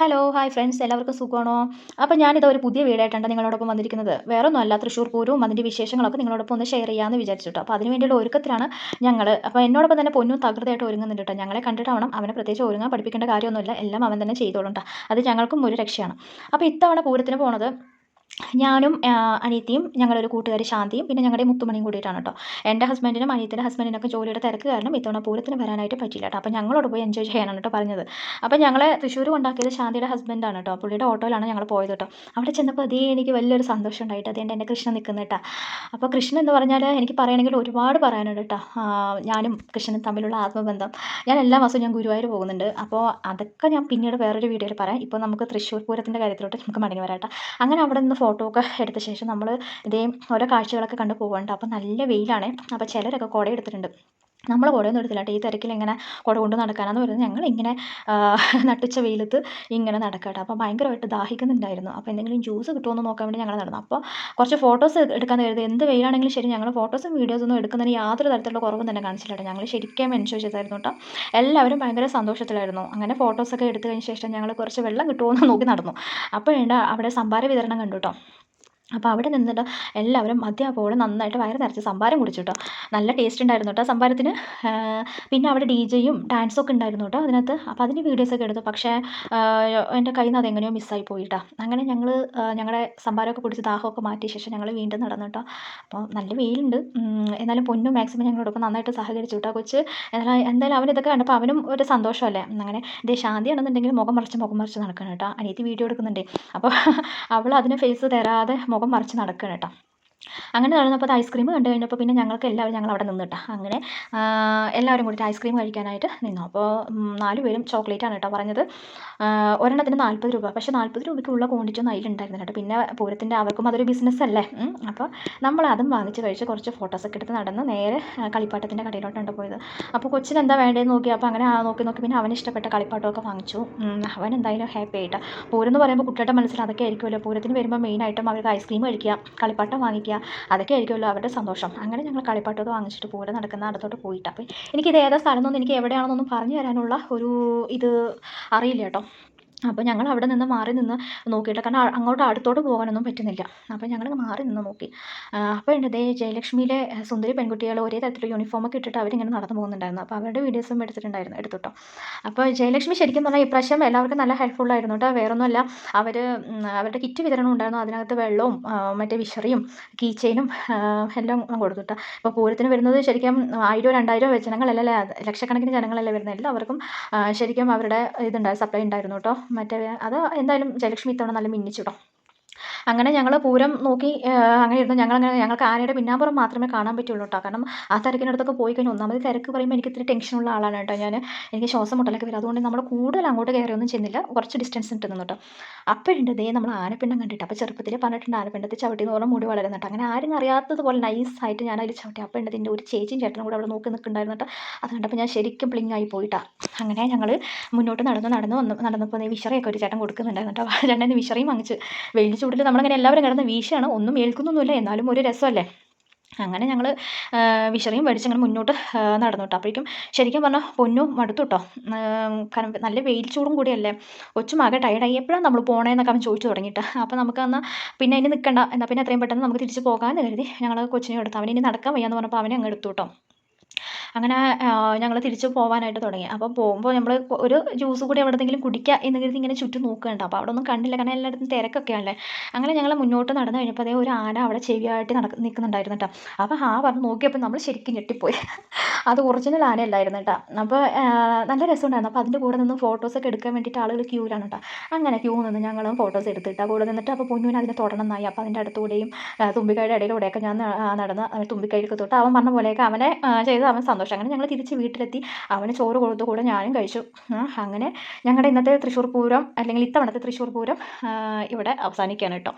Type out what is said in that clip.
Hello hi friends, എല്ലാവർക്കും സുഖമാണോ? അപ്പോൾ ഞാനിത് ഒരു പുതിയ വീഡിയോ ആയിട്ടാണ് നിങ്ങളോടൊപ്പം വന്നിരിക്കുന്നത്. വേറൊന്നുമല്ല, തൃശ്ശൂർ പൂരവും അതിൻ്റെ വിശേഷങ്ങളൊക്കെ നിങ്ങളോടൊപ്പം ഒന്ന് ഷെയർ ചെയ്യാമെന്ന് വിചാരിച്ചിട്ടോ. അപ്പോൾ അതിന് വേണ്ടിയുള്ള ഒരുക്കത്തിലാണ് ഞങ്ങൾ. അപ്പോൾ എന്നോടൊപ്പം തന്നെ പൊന്നും തകൃതിയായിട്ട് ഒരുങ്ങുന്നുണ്ട് കേട്ടോ. ഞങ്ങളെ കണ്ടിട്ടാവണം, അവനെ പ്രത്യേകിച്ച് ഒരുങ്ങാൻ പഠിപ്പിക്കേണ്ട കാര്യമൊന്നുമില്ല, എല്ലാം അവൻ തന്നെ ചെയ്തോളും ട്ടോ. അത് ഞങ്ങൾക്കും ഒരു രക്ഷയാണ്. അപ്പോൾ ഇത്തവണ പൂരത്തിന് പോണത് ഞാനും അനിയത്തിയും ഞങ്ങളൊരു കൂട്ടുകാരി ശാന്തിയും പിന്നെ ഞങ്ങളുടെ മുത്തുമണിയും കൂടിയിട്ടാണ് കേട്ടോ. എൻ്റെ ഹസ്ബൻഡിനും അനിയത്തിൻ്റെ ഹസ്ബൻഡിനൊക്കെ ജോലിയുടെ തിരക്ക് കാരണം ഇത്തവണ പൂരത്തിന് വരാനായിട്ട് പറ്റിയില്ല കേട്ടോ. അപ്പോൾ ഞങ്ങളോട് പോയി എൻജോയ് ചെയ്യാനാണ് കേട്ടോ പറഞ്ഞത്. അപ്പോൾ ഞങ്ങളെ തൃശ്ശൂർ കൊണ്ടാക്കിയത് ശാന്തിയുടെ ഹസ്ബൻഡാണ് കേട്ടോ. പുള്ളിയുടെ ഓട്ടോയിലാണ് ഞങ്ങൾ പോയത് കേട്ടോ. അവിടെ ചെന്നപ്പോൾ അതേ എനിക്ക് വലിയൊരു സന്തോഷം ഉണ്ടായിട്ട് അതേണ്ട എൻ്റെ കൃഷ്ണൻ നിൽക്കുന്നത് കേട്ടോ. അപ്പോൾ കൃഷ്ണൻ എന്ന് പറഞ്ഞാൽ എനിക്ക് പറയുകയാണെങ്കിൽ ഒരുപാട് പറയാനുണ്ട് കേട്ടോ. ഞാനും കൃഷ്ണനും തമ്മിലുള്ള ആത്മബന്ധം, ഞാൻ എല്ലാ മാസവും ഞാൻ ഗുരുവായൂർ പോകുന്നുണ്ട്. അപ്പോൾ അതൊക്കെ ഞാൻ പിന്നീട് വേറൊരു വീഡിയോയിൽ പറയാം. ഇപ്പോൾ നമുക്ക് തൃശ്ശൂർ പൂരത്തിൻ്റെ കാര്യത്തിലോട്ട് നമുക്ക് മടങ്ങി വരാം കേട്ടോ. അങ്ങനെ അവിടെ നിന്ന് ഫോട്ടോ ഒക്കെ എടുത്ത ശേഷം നമ്മൾ ഇതേ ഓരോ കാഴ്ചകളൊക്കെ കണ്ടു പോകണ്ട. അപ്പോൾ നല്ല വെയിലാണ്. അപ്പോൾ ചിലരൊക്കെ കുട എടുത്തിട്ടുണ്ട്. നമ്മൾ കുടയൊന്നും എടുത്തില്ല കേട്ടോ. ഈ തിരക്കിൽ ഇങ്ങനെ കുട കൊണ്ട് നടക്കാനെന്ന് പറയുന്നത് ഞങ്ങളിങ്ങനെ നട്ടുച്ച വെയിലത്ത് ഇങ്ങനെ നടക്കട്ടെ. അപ്പോൾ ഭയങ്കരമായിട്ട് ദാഹിക്കുന്നുണ്ടായിരുന്നു. അപ്പോൾ എന്തെങ്കിലും ജ്യൂസ് കിട്ടുമെന്ന് നോക്കാൻ വേണ്ടി ഞങ്ങൾ നടന്നു. അപ്പോൾ കുറച്ച് ഫോട്ടോസ് എടുക്കാൻ കരുതി. എന്ത് വെയിലാണെങ്കിലും ശരി, ഞങ്ങൾ ഫോട്ടോസും വീഡിയോസൊന്നും എടുക്കുന്നതിന് യാതൊരു തരത്തിലുള്ള കുറവും തന്നെ കാണിച്ചില്ല കേട്ടോ. ഞങ്ങൾ ശരിക്കും എൻജോയ് ചെയ്തായിരുന്നു കേട്ടോ. എല്ലാവരും ഭയങ്കര സന്തോഷത്തിലായിരുന്നു. അങ്ങനെ ഫോട്ടോസൊക്കെ എടുത്തു കഴിഞ്ഞ ശേഷം ഞങ്ങൾ കുറച്ച് വെള്ളം കിട്ടുമോ നോക്കി നടന്നു. അപ്പോഴുണ്ട് അവിടെ സംഭാര വിതരണം കണ്ടു കേട്ടോ. അപ്പോൾ അവിടെ നിന്നിട്ട് എല്ലാവരും മദ്യപോളം നന്നായിട്ട് വയറ് നിറച്ച് സംഭാരം കുടിച്ചു കേട്ടോ. നല്ല ടേസ്റ്റ് ഉണ്ടായിരുന്നു കേട്ടോ സംഭാരത്തിന്. പിന്നെ അവിടെ ഡി ജെയും ഡാൻസും ഒക്കെ ഉണ്ടായിരുന്നു കേട്ടോ അതിനകത്ത്. അപ്പോൾ അതിന് വീഡിയോസൊക്കെ എടുത്തു. പക്ഷേ എൻ്റെ കയ്യിൽ നിന്ന് അതെങ്ങനെയോ മിസ്സായി പോയിട്ടോ. അങ്ങനെ ഞങ്ങൾ ഞങ്ങളുടെ സംഭാരമൊക്കെ കുടിച്ച് ദാഹമൊക്കെ മാറ്റിയ ശേഷം ഞങ്ങൾ വീണ്ടും നടന്നു കേട്ടോ. അപ്പോൾ നല്ല വെയിലുണ്ട്. എന്നാലും പൊന്നും മാക്സിമം ഞങ്ങളോടൊപ്പം നന്നായിട്ട് സഹകരിച്ചു കേട്ടോ. കൊച്ച് എന്തായാലും അവനിതൊക്കെ കണ്ടപ്പോൾ അവനും ഒരു സന്തോഷമല്ലേ. അങ്ങനെ ഇതേ ശാന്തിയാണെന്നുണ്ടെങ്കിൽ മുഖം മറിച്ച് നടക്കണം കേട്ടോ. അനിയത്തി വീഡിയോ എടുക്കുന്നുണ്ട്. അപ്പോൾ അവൾ അതിന് ഫേസ് തരാതെ മുഖം മറിച്ച് നടക്കണം കേട്ടോ. അങ്ങനെ നടന്നപ്പോൾ അത് ഐസ്ക്രീം കണ്ടു കഴിഞ്ഞപ്പോൾ പിന്നെ ഞങ്ങൾ അവിടെ നിന്നിട്ടാ. അങ്ങനെ എല്ലാവരും കൂടിയിട്ട് ഐസ്ക്രീം കഴിക്കാനായിട്ട് നിന്നു. അപ്പോൾ 4 പേരും ചോക്ലേറ്റാണ് കേട്ടോ പറഞ്ഞത്. ഒരെണ്ണത്തിന് 40 രൂപ. പക്ഷേ 40 രൂപയ്ക്കുള്ള ക്വാണ്ടിറ്റി ഒന്നും അതിലുണ്ടായിരുന്നില്ല കേട്ടോ. പിന്നെ പൂരത്തിൻ്റെ അവർക്കും അതൊരു ബിസിനസ് അല്ലേ. അപ്പോൾ നമ്മൾ അതും വാങ്ങിച്ച് കഴിച്ച് കുറച്ച് ഫോട്ടോസൊക്കെ എടുത്ത് നടന്ന് നേരെ കളിപ്പാട്ടത്തിൻ്റെ കടയിലോട്ടാണ് പോയത്. അപ്പോൾ കൊച്ചിന് എന്താ വേണ്ടതെന്ന് നോക്കി. അപ്പോൾ അങ്ങനെ നോക്കി പിന്നെ അവന് ഇഷ്ടപ്പെട്ട കളിപ്പാട്ടമൊക്കെ വാങ്ങിച്ചു. അവൻ എന്തായാലും ഹാപ്പി ആയിട്ടാണ്. പൂരം എന്ന് പറയുമ്പോൾ കുട്ടികളുടെ മനസ്സിൽ അതൊക്കെ ആയിരിക്കുമല്ലോ. പൂരത്തിന് വരുമ്പോൾ മെയിനായിട്ടും അവർക്ക് ഐസ്ക്രീം കഴിക്കുക, കളിപ്പാട്ടം വാങ്ങിക്കുക, അതൊക്കെ ആയിരിക്കുമല്ലോ അവരുടെ സന്തോഷം. അങ്ങനെ ഞങ്ങൾ കളിപ്പാട്ടമൊക്കെ വാങ്ങിച്ചിട്ട് പൂരം നടക്കുന്ന അടുത്തോട്ട് പോയിട്ട്. അപ്പോൾ എനിക്കിത് ഏതാ സ്ഥലം എന്നൊന്നും എനിക്ക് എവിടെയാണെന്നൊന്നും പറഞ്ഞു തരാനുള്ള ഒരു ഇത് അറിയില്ല കേട്ടോ. അപ്പോൾ ഞങ്ങൾ അവിടെ നിന്ന് മാറി നിന്ന് നോക്കിയിട്ട്, കാരണം അങ്ങോട്ട് അടുത്തോട്ട് പോകാനൊന്നും പറ്റുന്നില്ല. അപ്പോൾ ഞങ്ങൾ മാറി നിന്ന് നോക്കി. അപ്പോൾ ഉണ്ട് ദേ ജയലക്ഷ്മിയിലെ സുന്ദരി പെൺകുട്ടികൾ ഒരേ തരത്തിലുള്ള യൂണിഫോമൊക്കെ ഇട്ടിട്ട് അവരിങ്ങനെ നടന്നു പോകുന്നുണ്ടായിരുന്നു. അപ്പോൾ അവരുടെ വീഡിയോസും എടുത്തിട്ടോ. അപ്പോൾ ജയലക്ഷ്മി ശരിക്കും പറഞ്ഞാൽ ഇപ്രാവശ്യം എല്ലാവർക്കും നല്ല ഹെൽപ്ഫുള്ളായിരുന്നു കേട്ടോ. വേറൊന്നുമല്ല, അവരുടെ കിറ്റ് വിതരണം ഉണ്ടായിരുന്നു. അതിനകത്ത് വെള്ളവും മറ്റേ വിഷറിയും കീ ചെയിനും എല്ലാം കൊടുത്തു കേട്ടോ. ഇപ്പോൾ പൂരത്തിന് വരുന്നത് ശരിക്കും 1000 2000 ജനങ്ങളല്ലേ, ലക്ഷക്കണക്കിന് ജനങ്ങളല്ലേ വരുന്നത്. എല്ലാവർക്കും ശരിക്കും അവരുടെ സപ്ലൈ ഉണ്ടായിരുന്നു കേട്ടോ. മറ്റേ അത് എന്തായാലും ജയലക്ഷ്മി ഇത്തവണ നല്ല മിന്നിച്ചു. അങ്ങനെ ഞങ്ങൾ പൂരം നോക്കി അങ്ങനെ ഇരുന്നു. ഞങ്ങൾക്ക് ആനയുടെ പിന്നാമ്പുറം മാത്രമേ കാണാൻ പറ്റുള്ളൂ കേട്ടോ. കാരണം ആ തിരക്കിനടുത്തൊക്കെ പോയി കഴിഞ്ഞാൽ ഒന്നാമത് തിരക്ക് പറയുമ്പോൾ എനിക്ക് ഇത്തിരി ടെൻഷനുള്ള ആളാണ് കേട്ടോ ഞാൻ. എനിക്ക് ശ്വാസം മുട്ടലൊക്കെ വരും. അതുകൊണ്ട് നമ്മൾ കൂടുതൽ അങ്ങോട്ട് കയറിയൊന്നും ചെന്നില്ല, കുറച്ച് ഡിസ്റ്റൻസ് ഇട്ട് നിന്നു കേട്ടോ. അപ്പോഴുണ്ട് ദേ നമ്മൾ ആനപ്പിണ്ടം കണ്ടിട്ട്. അപ്പോൾ ചെറുപ്പത്തിൽ പറഞ്ഞിട്ടുണ്ട് ആനപ്പിണ്ടത്തിൽ ചവിട്ടി എന്ന് പറഞ്ഞാൽ മുടി വളരുന്നുണ്ട്. അങ്ങനെ ആരും അറിയാത്തതുപോലെ നൈസായിട്ട് ഞാൻ അതിൽ ചവിട്ടി. അപ്പോൾ ഉണ്ട് ഇതിൻ്റെ ഒരു ചേച്ചിയും ചേട്ടനും കൂടെ അവിടെ നോക്കി നിൽക്കുന്നുണ്ടായിരുന്നു കേട്ടോ. അത് കണ്ടപ്പോൾ ഞാൻ ശരിക്കും പ്ലിങ് ആയി പോയിട്ടാ. അങ്ങനെ ഞങ്ങൾ മുന്നോട്ട് നടന്നപ്പോൾ വിഷറയൊക്കെ ഒരു ചേട്ടൻ കൊടുക്കുന്നുണ്ടായിരുന്നു കേട്ടോ. ചേട്ടൻ വിഷറയും വാങ്ങിച്ച്. വെയിൽ ചൂടിൽ നമ്മളങ്ങനെ എല്ലാവരും കിടന്ന് വീശാണ്. ഒന്നും ഏൽക്കുന്നൊന്നുമില്ല, എന്നാലും ഒരു രസമല്ലേ. അങ്ങനെ ഞങ്ങൾ വിഷറിയും മേടിച്ച് അങ്ങനെ മുന്നോട്ട് നടന്നു കേട്ടോ. അപ്പോഴേക്കും ശരിക്കും പറഞ്ഞാൽ പൊന്നു മടുത്തു കേട്ടോ. കാരണം നല്ല വെയിൽ ചൂടും കൂടിയല്ലേ. കൊച്ചും ആകെ ടയർഡായി. എപ്പോഴാണ് നമ്മൾ പോകണേന്നൊക്കെ അവൻ ചോദിച്ചു തുടങ്ങിയിട്ട്. അപ്പോൾ നമുക്ക് എന്നാൽ പിന്നെ അതിന് നിൽക്കണ്ട, എന്നാൽ പിന്നെ എത്രയും പെട്ടെന്ന് നമുക്ക് തിരിച്ച് പോകാമെന്ന് കരുതി ഞങ്ങൾ കൊച്ചിനെ എടുത്തു. അവനിനി നടക്കാൻ വയ്യാന്ന് പറഞ്ഞപ്പോൾ അവനെ അങ്ങ് എടുത്തു കേട്ടോ. അങ്ങനെ ഞങ്ങൾ തിരിച്ച് പോകാനായിട്ട് തുടങ്ങി. അപ്പോൾ പോകുമ്പോൾ നമ്മൾ ഒരു ജ്യൂസ് കൂടി എവിടെയെങ്കിലും കുടിക്കുക എന്ന് കരുതി ഇങ്ങനെ ചുറ്റും നോക്കുകയുണ്ട്. അപ്പോൾ അവിടെ ഒന്നും കണ്ടില്ല, കാരണം എല്ലായിടത്തും തിരക്കൊക്കെയാണല്ലേ. അങ്ങനെ ഞങ്ങൾ മുന്നോട്ട് നടന്നു കഴിഞ്ഞപ്പോൾ അതേ ഒരു ആന അവിടെ ചെവിയായിട്ട് നിൽക്കുന്നുണ്ടായിരുന്നു കേട്ടോ. അപ്പോൾ പറഞ്ഞ് നോക്കിയപ്പോൾ നമ്മൾ ശരിക്കും ഞെട്ടിപ്പോയി. അത് ഒറിജിനൽ ആനയല്ലായിരുന്നു കേട്ടോ. അപ്പോൾ നല്ല രസമുണ്ടായിരുന്നു. അപ്പോൾ അതിൻ്റെ കൂടെ നിന്ന് ഫോട്ടോസൊക്കെ എടുക്കാൻ വേണ്ടിയിട്ട് ആളുകൾ ക്യൂലാണ് കേട്ടോ. അങ്ങനെ ക്യൂ നിന്ന് ഞങ്ങളും ഫോട്ടോസ് എടുത്തിട്ട് കൂടെ നിന്നിട്ട്. അപ്പോൾ പൊന്നുവിന് അതിനെ തൊടണമെന്നായി. അപ്പോൾ അതിൻ്റെ അടുത്തുകൂടെയും തുമ്പിക്കൈയുടെ ഇടയിലൂടെയൊക്കെ ഞാൻ നടന്ന് തുമ്പിക്കൈയിലൊക്കെ തൊട്ട് അവൻ പറഞ്ഞ പോലെയൊക്കെ അവനെ ചെയ്ത് അവൻ സന്തോഷം. അങ്ങനെ ഞങ്ങൾ തിരിച്ച് വീട്ടിലെത്തി. അവന് ചോറ് കൊടുത്തു, കൂടെ ഞാനും കഴിച്ചു. അങ്ങനെ ഞങ്ങളുടെ ഇന്നത്തെ തൃശ്ശൂർ പൂരം, അല്ലെങ്കിൽ ഇത്തവണത്തെ തൃശ്ശൂർ പൂരം ഇവിടെ അവസാനിക്കുകയാണ് കേട്ടോ.